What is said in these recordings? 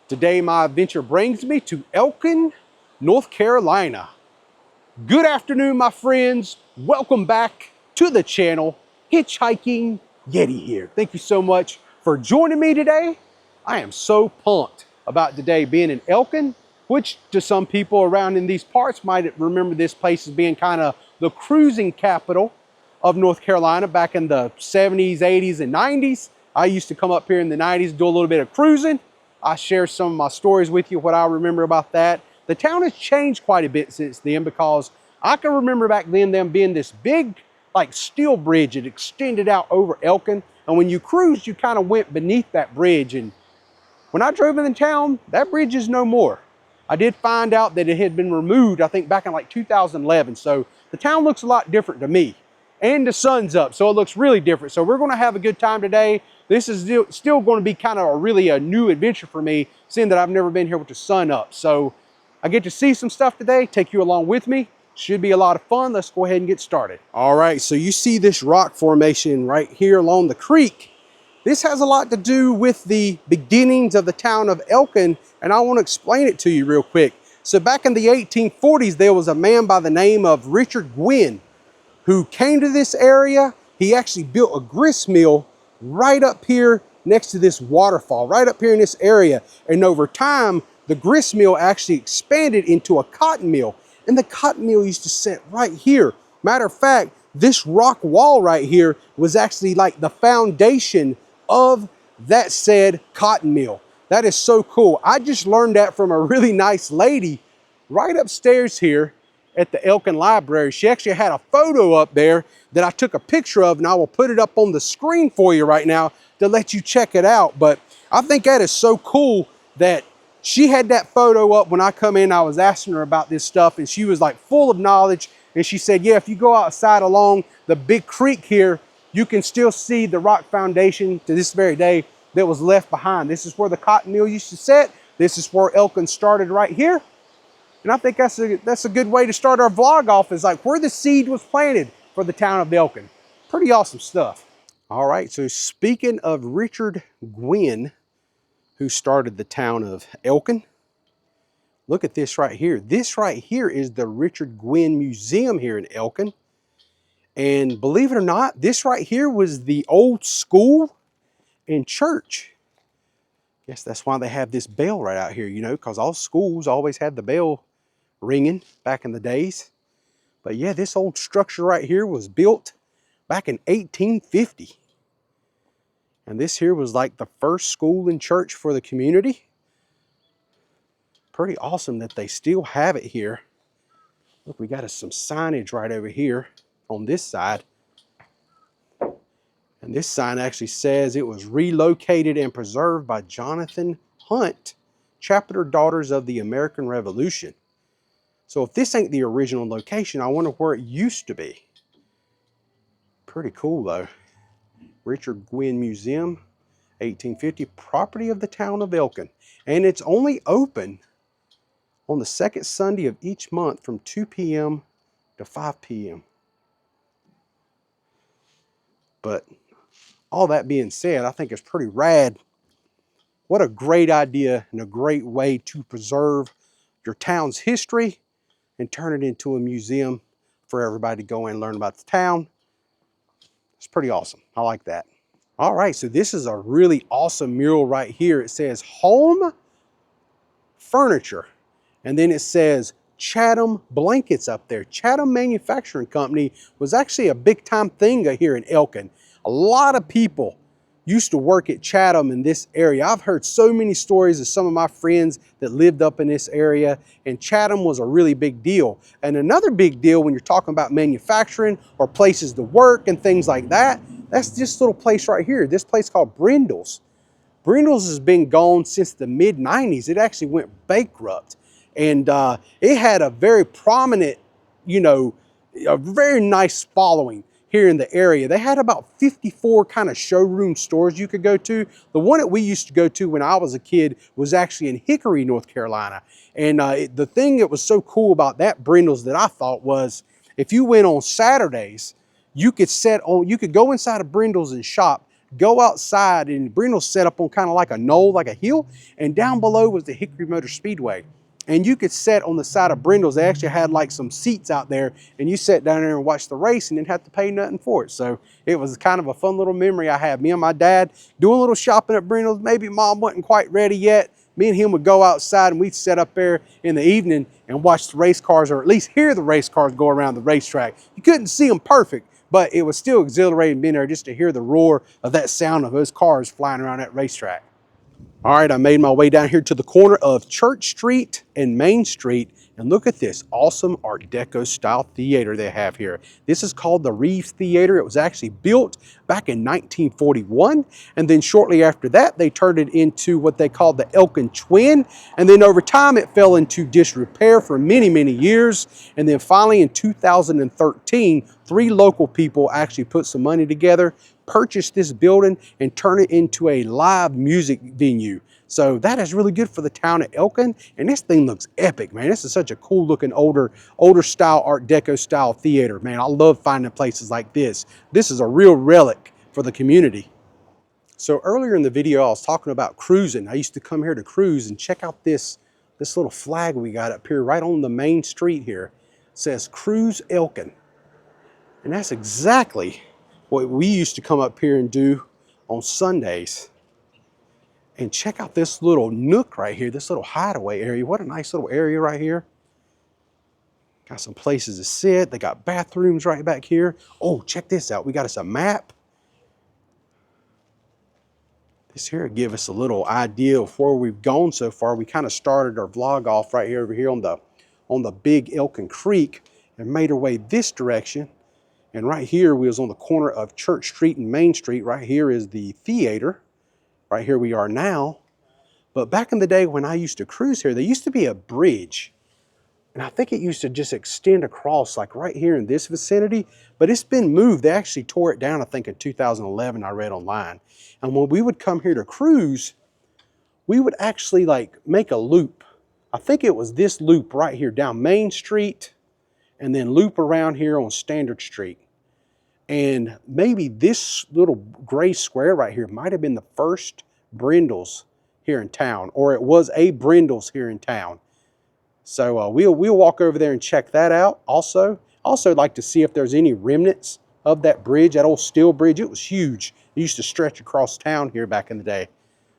Today my adventure brings me to Elkin, North Carolina. Good afternoon, my friends. Welcome back to the channel. Hitchhiking Yeti here. Thank you so much for joining me today. I am so pumped about today being in Elkin, which to some people around in these parts might remember this place as being kind of the cruising capital of North Carolina back in the 70s, 80s, and 90s. I used to come up here in the 90s, do a little bit of cruising. I share some of my stories with you, what I remember about that. The town has changed quite a bit since then because I can remember back then them being this big like steel bridge that extended out over Elkin. And when you cruised, you kind of went beneath that bridge. And when I drove in the town, that bridge is no more. I did find out that it had been removed, I think back in like 2011. So the town looks a lot different to me. And the sun's up, so it looks really different. So we're gonna have a good time today. This is still gonna be kind of a new adventure for me, seeing that I've never been here with the sun up. So I get to see some stuff today, take you along with me. Should be a lot of fun. Let's go ahead and get started. All right, so you see this rock formation right here along the creek. This has a lot to do with the beginnings of the town of Elkin, and I want to explain it to you real quick. So back in the 1840s, there was a man by the name of Richard Gwyn who came to this area. He actually built a grist mill right up here next to this waterfall, right up here in this area. And over time, the grist mill actually expanded into a cotton mill. And the cotton mill used to sit right here. Matter of fact, this rock wall right here was actually like the foundation of that said cotton mill. That is so cool. I just learned that from a really nice lady right upstairs here at the Elkin Library. She actually had a photo up there that I took a picture of, and I will put it up on the screen for you right now to let you check it out. But I think that is so cool that she had that photo up when I come in. I was asking her about this stuff, and she was like full of knowledge. And she said, yeah, if you go outside along the big creek here, you can still see the rock foundation to this very day that was left behind. This is where the cotton mill used to sit. This is where Elkin started right here. And I think that's a good way to start our vlog off, is like where the seed was planted for the town of Elkin. Pretty awesome stuff. All right, so speaking of Richard Gwyn, who started the town of Elkin, look at this right here. This right here is the Richard Gwyn Museum here in Elkin. And believe it or not, this right here was the old school and church. Guess that's why they have this bell right out here, you know, because all schools always had the bell ringing back in the days. But yeah, this old structure right here was built back in 1850. And this here was like the first school and church for the community. Pretty awesome that they still have it here. Look, we got some signage right over here on this side. And this sign actually says it was relocated and preserved by Jonathan Hunt, Chapter Daughters of the American Revolution. So if this ain't the original location, I wonder where it used to be. Pretty cool though. Richard Gwyn Museum, 1850, property of the town of Elkin. And it's only open on the second Sunday of each month from 2 p.m. to 5 p.m. But all that being said, I think it's pretty rad. What a great idea and a great way to preserve your town's history and turn it into a museum for everybody to go and learn about the town. It's pretty awesome. I like that. All right, so this is a really awesome mural right here. It says home furniture, and then it says Chattam blankets up there. Chattam Manufacturing Company was actually a big time thing here in Elkin. A lot of people used to work at Chattam in this area. I've heard so many stories of some of my friends that lived up in this area, and Chattam was a really big deal. And another big deal when you're talking about manufacturing or places to work and things like that, that's this little place right here, this place called Brindles. Brindles has been gone since the mid-90s. It actually went bankrupt. And it had a very prominent, you know, a very nice following here in the area. They had about 54 kind of showroom stores you could go to. The one that we used to go to when I was a kid was actually in Hickory, North Carolina. And the thing that was so cool about that Brindles that I thought was, if you went on Saturdays, you could go inside of Brindles and shop go outside, and Brindles set up on kind of like a knoll, like a hill, and down below was the Hickory Motor Speedway. And you could sit on the side of Brindles. They actually had like some seats out there, and you sat down there and watched the race and didn't have to pay nothing for it. So it was kind of a fun little memory I had. Me and my dad doing a little shopping at Brindles. Maybe mom wasn't quite ready yet. Me and him would go outside, and we'd sit up there in the evening and watch the race cars, or at least hear the race cars go around the racetrack. You couldn't see them perfect, but it was still exhilarating being there just to hear the roar of that sound of those cars flying around that racetrack. All right, I made my way down here to the corner of Church Street and Main Street, and look at this awesome Art Deco style theater they have here. This is called the Reeves Theater. It was actually built back in 1941, and then shortly after that, they turned it into what they called the Elkin Twin, and then over time, it fell into disrepair for many, many years, and then finally in 2013, 3 local people actually put some money together, purchase this building, and turn it into a live music venue. So that is really good for the town of Elkin, and this thing looks epic, man. This is such a cool looking older style Art Deco style theater, man. I love finding places like this. This is a real relic for the community. So earlier in the video, I was talking about cruising. I used to come here to cruise, and check out this little flag we got up here right on the main street here. It says Cruise Elkin. And that's exactly what we used to come up here and do on Sundays. And check out this little nook right here, this little hideaway area. What a nice little area right here. Got some places to sit. They got bathrooms right back here. Oh, check this out. We got us a map. This here will give us a little idea of where we've gone so far. We kind of started our vlog off right here over here on the big Elkin Creek and made our way this direction. And right here, we was on the corner of Church Street and Main Street. Right here is the theater. Right here we are now. But back in the day when I used to cruise here, there used to be a bridge. And I think it used to just extend across like right here in this vicinity. But it's been moved. They actually tore it down, I think, in 2011, I read online. And when we would come here to cruise, we would actually like make a loop. I think it was this loop right here down Main Street and then loop around here on Standard Street. And maybe this little gray square right here might have been the first Brindles here in town, or it was a Brindles here in town. So we'll walk over there and check that out. Also like to see if there's any remnants of that bridge, that old steel bridge. It was huge. It used to stretch across town here back in the day.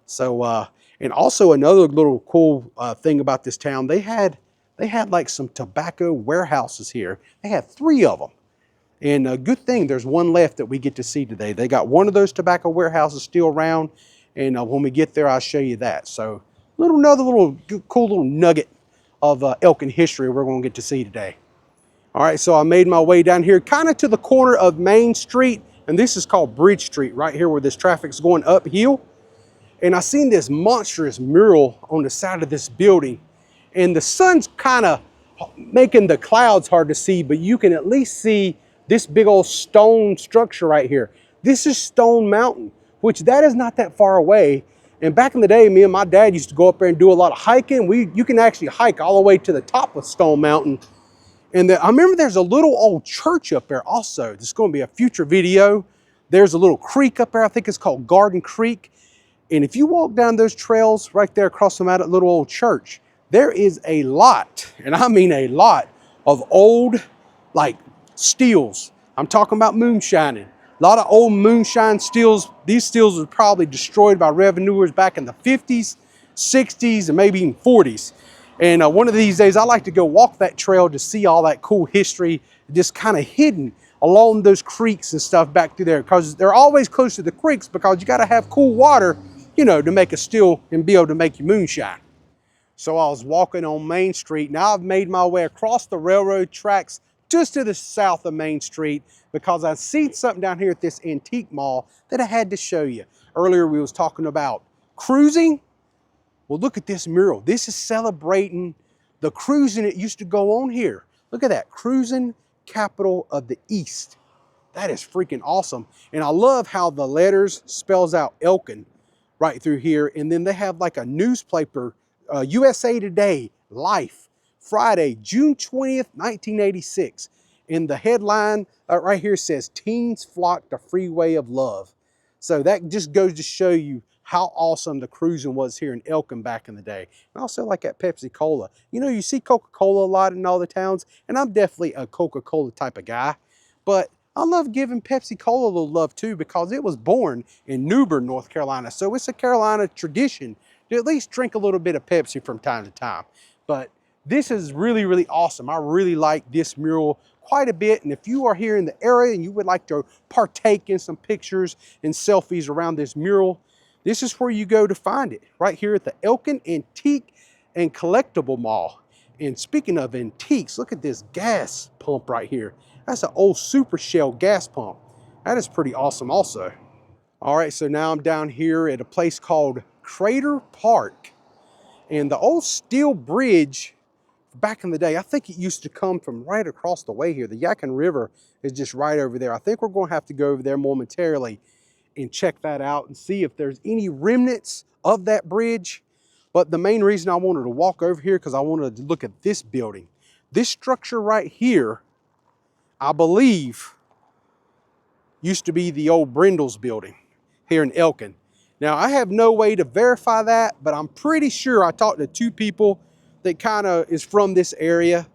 So and also another little cool thing about this town, they had like some tobacco warehouses here. They had 3 of them. And a good thing there's one left that we get to see today. They got one of those tobacco warehouses still around, and when we get there, I'll show you that. So another little cool little nugget of Elkin history we're going to get to see today. All right, so I made my way down here kind of to the corner of Main Street, and this is called Bridge Street right here where this traffic's going uphill. And I seen this monstrous mural on the side of this building, and the sun's kind of making the clouds hard to see, but you can at least see this big old stone structure right here. This is Stone Mountain, which that is not that far away. And back in the day, me and my dad used to go up there and do a lot of hiking. You can actually hike all the way to the top of Stone Mountain. And I remember there's a little old church up there also. This is going to be a future video. There's a little creek up there. I think it's called Garden Creek. And if you walk down those trails right there across from that little old church, there is a lot, and I mean a lot, of old, like, steels. I'm talking about moonshining. A lot of old moonshine steels. These steels were probably destroyed by revenuers back in the 50s, 60s, and maybe even 40s. And one of these days, I like to go walk that trail to see all that cool history just kind of hidden along those creeks and stuff back through there, because they're always close to the creeks because you got to have cool water, you know, to make a still and be able to make your moonshine. So I was walking on Main Street. Now I've made my way across the railroad tracks just to the south of Main Street because I've seen something down here at this antique mall that I had to show you. Earlier we was talking about cruising. Well, look at this mural. This is celebrating the cruising that used to go on here. Look at that, cruising capital of the East. That is freaking awesome. And I love how the letters spells out Elkin right through here. And then they have like a newspaper, USA Today, Life, Friday, June 20th, 1986. And the headline right here says, "Teens flock to Freeway of Love." So that just goes to show you how awesome the cruising was here in Elkin back in the day. And also like that Pepsi-Cola. You know, you see Coca-Cola a lot in all the towns, and I'm definitely a Coca-Cola type of guy. But I love giving Pepsi-Cola a little love too, because it was born in New Bern, North Carolina. So it's a Carolina tradition to at least drink a little bit of Pepsi from time to time. But this is really, really awesome. I really like this mural quite a bit. And if you are here in the area and you would like to partake in some pictures and selfies around this mural, this is where you go to find it, right here at the Elkin Antique and Collectible Mall. And speaking of antiques, look at this gas pump right here. That's an old Super Shell gas pump. That is pretty awesome also. All right, so now I'm down here at a place called Crater Park. And the old steel bridge back in the day, I think it used to come from right across the way here. The Yadkin River is just right over there. I think we're going to have to go over there momentarily and check that out and see if there's any remnants of that bridge. But the main reason I wanted to walk over here, because I wanted to look at this building. This structure right here, I believe, used to be the old Brindles building here in Elkin. Now, I have no way to verify that, but I'm pretty sure I talked to two people that kind of is from this area.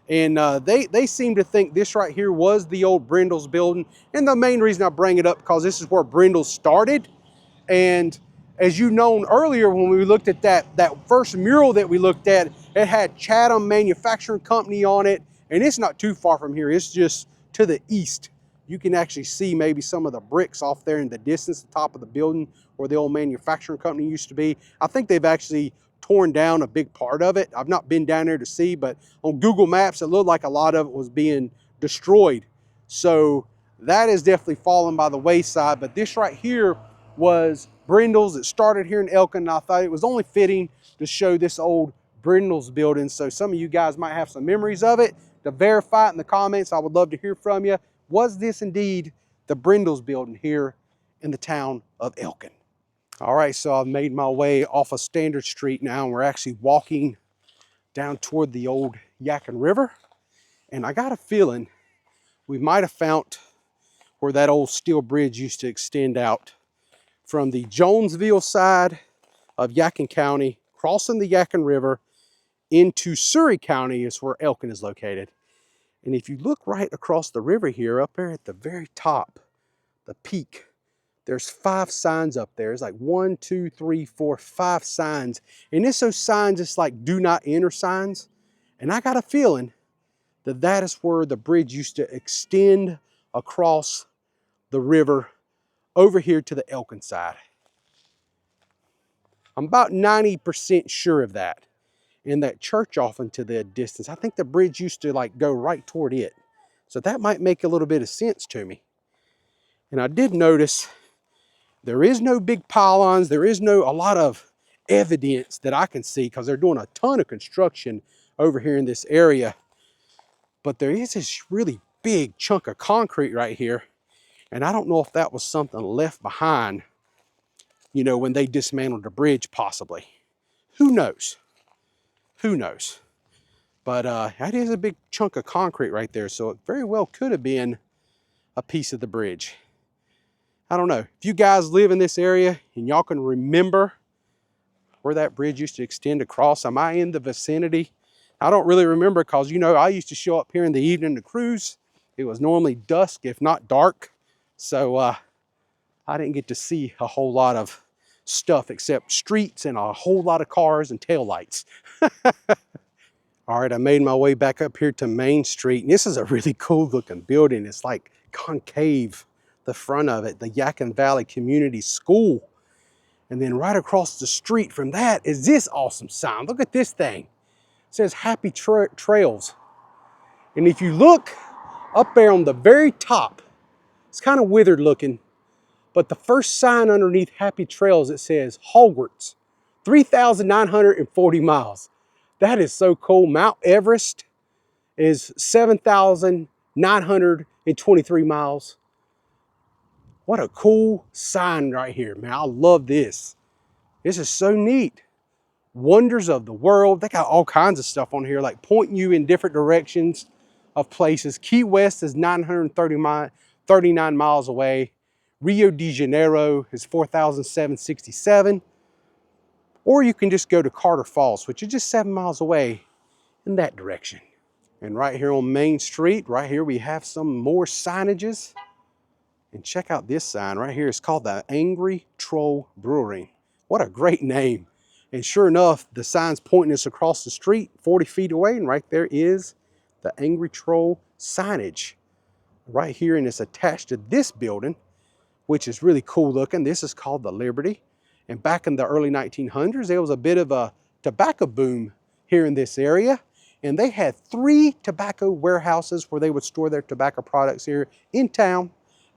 And they seem to think this right here was the old Brindles building. And the main reason I bring it up, because this is where Brindles started. And as you known earlier, when we looked at that first mural that we looked at, it had Chattam Manufacturing Company on it. And it's not too far from here. It's just to the east. You can actually see maybe some of the bricks off there in the distance, the top of the building where the old manufacturing company used to be. I think they've actually torn down a big part of it. I've not been down there to see, but on Google Maps, it looked like a lot of it was being destroyed. So that is definitely fallen by the wayside. But this right here was Brindles. It started here in Elkin, and I thought it was only fitting to show this old Brindles building. So some of you guys might have some memories of it. To verify it in the comments, I would love to hear from you. Was this indeed the Brindles building here in the town of Elkin? All right, so I've made my way off of Standard Street now, and we're actually walking down toward the old Yadkin River. And I got a feeling we might have found where that old steel bridge used to extend out from the Jonesville side of Yadkin County, crossing the Yadkin River into Surrey County is where Elkin is located. And if you look right across the river here, up there at the very top, the peak, there's 5 signs up there. It's like 1, 2, 3, 4, 5 signs. And it's those signs, it's like do not enter signs. And I got a feeling that that is where the bridge used to extend across the river over here to the Elkin side. I'm about 90% sure of that. And that church off into the distance, I think the bridge used to like go right toward it. So that might make a little bit of sense to me. And I did notice there is no big pylons. There is a lot of evidence that I can see, because they're doing a ton of construction over here in this area. But there is this really big chunk of concrete right here. And I don't know if that was something left behind, you know, when they dismantled the bridge possibly. Who knows? Who knows? But that is a big chunk of concrete right there. So it very well could have been a piece of the bridge. I don't know. If you guys live in this area and y'all can remember where that bridge used to extend across, am I in the vicinity? I don't really remember, because, you know, I used to show up here in the evening to cruise. It was normally dusk, if not dark. So I didn't get to see a whole lot of stuff except streets and a whole lot of cars and taillights. All right, I made my way back up here to Main Street. And this is a really cool looking building. It's like concave, the front of it, the Yadkin Valley Community School. And then right across the street from that is this awesome sign. Look at this thing. It says Happy Trails. And if you look up there on the very top, it's kind of withered looking, but the first sign underneath Happy Trails, it says Hogwarts, 3,940 miles. That is so cool. Mount Everest is 7,923 miles. What a cool sign right here, man. I love this. This is so neat. Wonders of the world. They got all kinds of stuff on here, like pointing you in different directions of places. Key West is 939 miles away. Rio de Janeiro is 4,767. Or you can just go to Carter Falls, which is just 7 miles away in that direction. And right here on Main Street, right here we have some more signages. And check out this sign right here. It's called the Angry Troll Brewery. What a great name. And sure enough, the sign's pointing us across the street 40 feet away, and right there is the Angry Troll signage. Right here, and it's attached to this building, which is really cool looking. This is called the Liberty. And back in the early 1900s, there was a bit of a tobacco boom here in this area. And they had 3 tobacco warehouses where they would store their tobacco products here in town.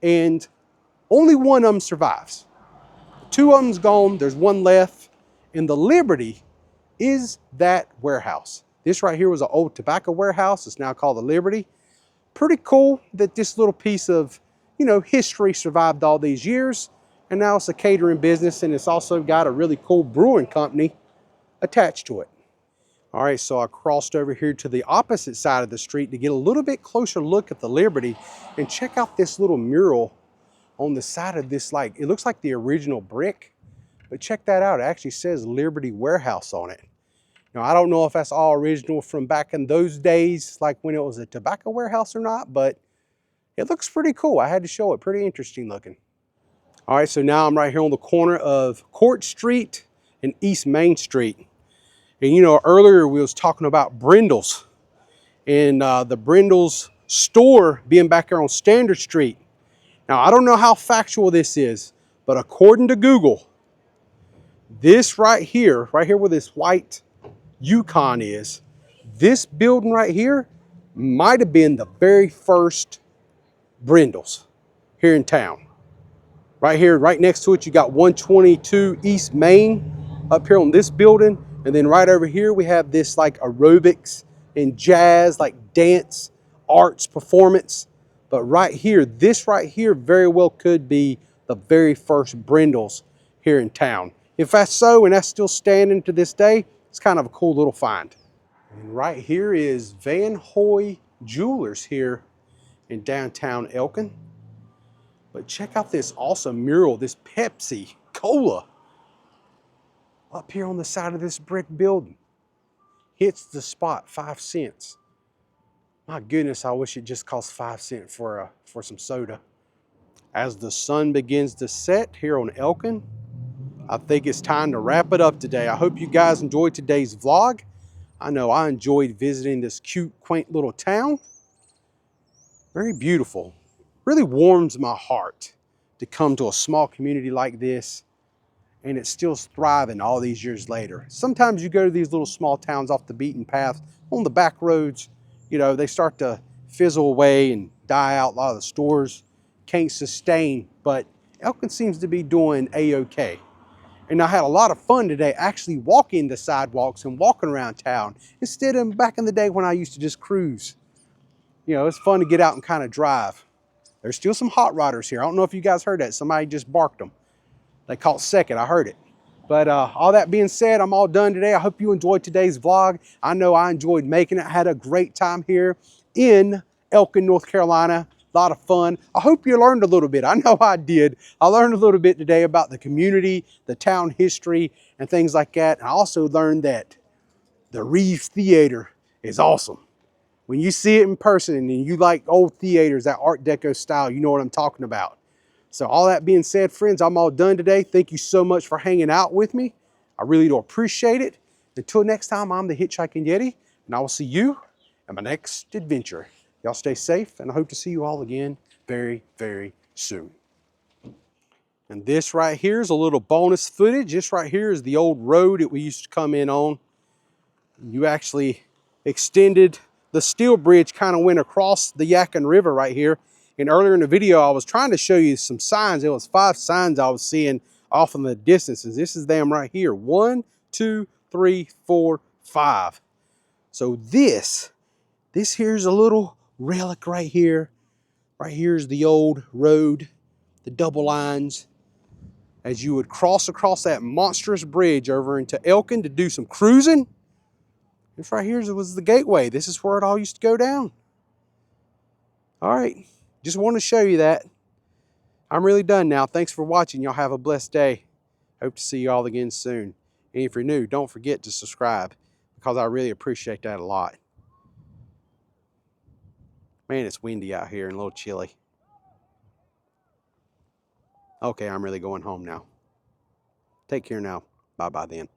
And only one of them survives. 2 of them's gone, there's 1 left. And the Liberty is that warehouse. This right here was an old tobacco warehouse. It's now called the Liberty. Pretty cool that this little piece of, you know, history survived all these years. And now it's a catering business, and it's also got a really cool brewing company attached to it. All right, so I crossed over here to the opposite side of the street to get a little bit closer look at the Liberty and check out this little mural on the side of this, like, it looks like the original brick, but check that out. It actually says Liberty Warehouse on it. Now, I don't know if that's all original from back in those days, like when it was a tobacco warehouse or not, but it looks pretty cool. I had to show it. Pretty interesting looking. All right, so now I'm right here on the corner of Court Street and East Main Street. And you know, earlier we was talking about Brindles and the Brindles store being back here on Standard Street. Now, I don't know how factual this is, but according to Google, this right here where this white Yukon is, this building right here might have been the very first Brindles here in town. Right here, right next to it, you got 122 East Main up here on this building. And then right over here, we have this like aerobics and jazz, like dance, arts, performance. But right here, this right here very well could be the very first Brindles here in town. If that's so, and that's still standing to this day, it's kind of a cool little find. And right here is Van Hoy Jewelers here in downtown Elkin. But check out this awesome mural, this Pepsi Cola up here on the side of this brick building. Hits the spot, 5 cents. My goodness, I wish it just cost 5 cents for some soda. As the sun begins to set here on Elkin, I think it's time to wrap it up today. I hope you guys enjoyed today's vlog. I know I enjoyed visiting this cute, quaint little town. Very beautiful. Really warms my heart to come to a small community like this, and it's still thriving all these years later. Sometimes you go to these little small towns off the beaten path, on the back roads, you know, they start to fizzle away and die out. A lot of the stores can't sustain, but Elkin seems to be doing a-okay. And I had a lot of fun today actually walking the sidewalks and walking around town instead of back in the day when I used to just cruise. You know, it's fun to get out and kind of drive. There's still some hot rodders here. I don't know if you guys heard that. Somebody just barked them. They caught second. I heard it. But all that being said, I'm all done today. I hope you enjoyed today's vlog. I know I enjoyed making it. I had a great time here in Elkin, North Carolina. A lot of fun. I hope you learned a little bit. I know I did. I learned a little bit today about the community, the town history, and things like that. And I also learned that the Reeves Theater is awesome. When you see it in person and you like old theaters, that Art Deco style, you know what I'm talking about. So all that being said, friends, I'm all done today. Thank you so much for hanging out with me. I really do appreciate it. Until next time, I'm the Hitchhiking Yeti, and I will see you in my next adventure. Y'all stay safe, and I hope to see you all again very, very soon. And this right here is a little bonus footage. This right here is the old road that we used to come in on. You actually extended the steel bridge, kind of went across the Yadkin River right here. And earlier in the video, I was trying to show you some signs. There was 5 signs I was seeing off in the distances. This is them right here. 1, 2, 3, 4, 5. So this here's a little relic right here. Right here's the old road, the double lines. As you would cross across that monstrous bridge over into Elkin to do some cruising. This right here was the gateway. This is where it all used to go down. All right, just want to show you that. I'm really done now. Thanks for watching. Y'all have a blessed day. Hope to see you all again soon. And if you're new, don't forget to subscribe because I really appreciate that a lot. Man, it's windy out here and a little chilly. Okay, I'm really going home now. Take care now. Bye-bye then.